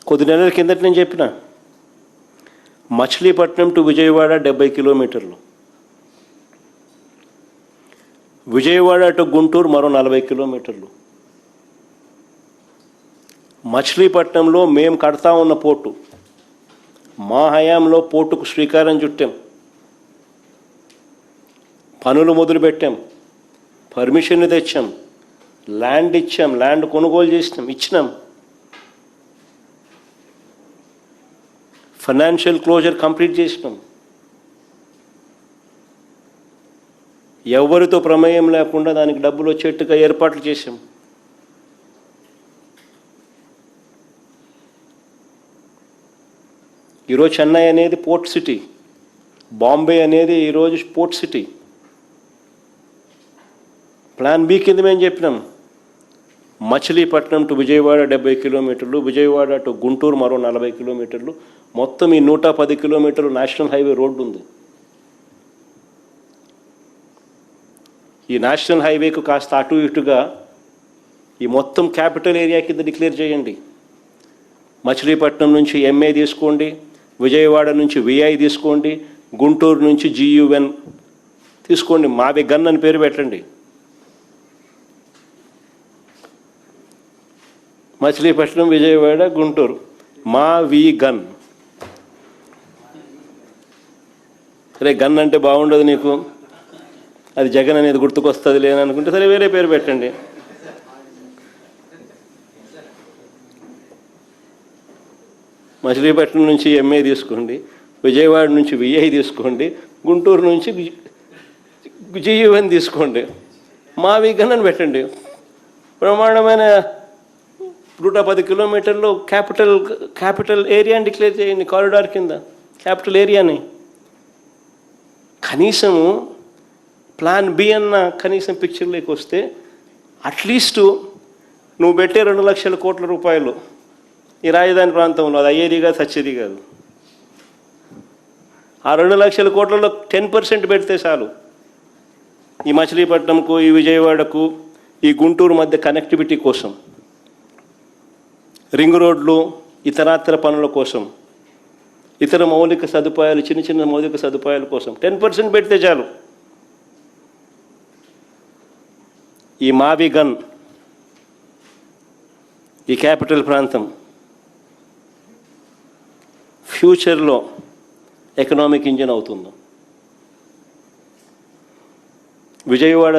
కొద్ది నెలల కిందట నేను చెప్పిన మచిలీపట్నం టు విజయవాడ 70 కిలోమీటర్లు, విజయవాడ టు గుంటూరు మరో 40 కిలోమీటర్లు. మచిలీపట్నంలో మేము కడతా ఉన్న పోర్టు, మా హయాంలో పోర్టుకు శ్రీకారం చుట్టాం, పనులు మొదలుపెట్టాం, పర్మిషన్లు తెచ్చాం, ల్యాండ్ ఇచ్చాం, ల్యాండ్ కొనుగోలు ఇచ్చినాం, ఫైనాన్షియల్ క్లోజర్ కంప్లీట్ చేసినాం. ఎవరితో ప్రమేయం లేకుండా దానికి డబ్బులు వచ్చేట్టుగా ఏర్పాట్లు చేశాం. ఈరోజు చెన్నై అనేది పోర్ట్ సిటీ, బాంబే అనేది ఈరోజు పోర్ట్ సిటీ. ప్లాన్ బి కింద మేము చెప్పినాం మచిలీపట్నం టు విజయవాడ 70 కిలోమీటర్లు, విజయవాడ టు గుంటూరు మరో 40 కిలోమీటర్లు, మొత్తం ఈ 110 కిలోమీటర్లు నేషనల్ హైవే రోడ్డు ఉంది. ఈ నేషనల్ హైవేకు కాస్త అటు ఇటుగా ఈ మొత్తం క్యాపిటల్ ఏరియా కింద డిక్లేర్ చేయండి. మచిలీపట్నం నుంచి ఎంఏ తీసుకోండి, విజయవాడ నుంచి విఐ తీసుకోండి, గుంటూరు నుంచి జియుఎన్ తీసుకోండి, మావి గన్ అని పేరు పెట్టండి. మచిలీపట్నం, విజయవాడ, గుంటూరు, మా వి గన్. సరే, గన్ అంటే బాగుండదు నీకు, అది జగన్ అనేది గుర్తుకొస్తుంది లేననుకుంటే సరే వేరే పేరు పెట్టండి. మచిలీపట్నం నుంచి ఎంఏ తీసుకోండి, విజయవాడ నుంచి విఐ తీసుకోండి, గుంటూరు నుంచి జియుఎన్ తీసుకోండి, మా వి గన్ అని పెట్టండి. బ్రహ్మాండమైన 110 కిలోమీటర్లు క్యాపిటల్ ఏరియాని డిక్లేర్ చేయండి, కారిడార్ కింద క్యాపిటల్ ఏరియాని. కనీసము ప్లాన్ బి అన్న కనీసం పిక్చర్లోకి వస్తే అట్లీస్ట్ నువ్వు పెట్టే 2 లక్షల కోట్ల రూపాయలు ఈ రాజధాని ప్రాంతంలో, అది అయ్యేది కాదు, సచ్చేది కాదు. ఆ 2 లక్షల కోట్లలో 10% పెడితే చాలు. ఈ మచిలీపట్నంకు, ఈ విజయవాడకు, ఈ గుంటూరు మధ్య కనెక్టివిటీ కోసం, రింగ్ రోడ్లు, ఇతరాతర పనుల కోసం, ఇతర మౌలిక సదుపాయాలు, చిన్న చిన్న మౌలిక సదుపాయాల కోసం 10% పెడితే చాలు. ఈ మావి గన్, ఈ క్యాపిటల్ ప్రాంతం ఫ్యూచర్లో ఎకనామిక్ ఇంజిన్ అవుతుంది. విజయవాడ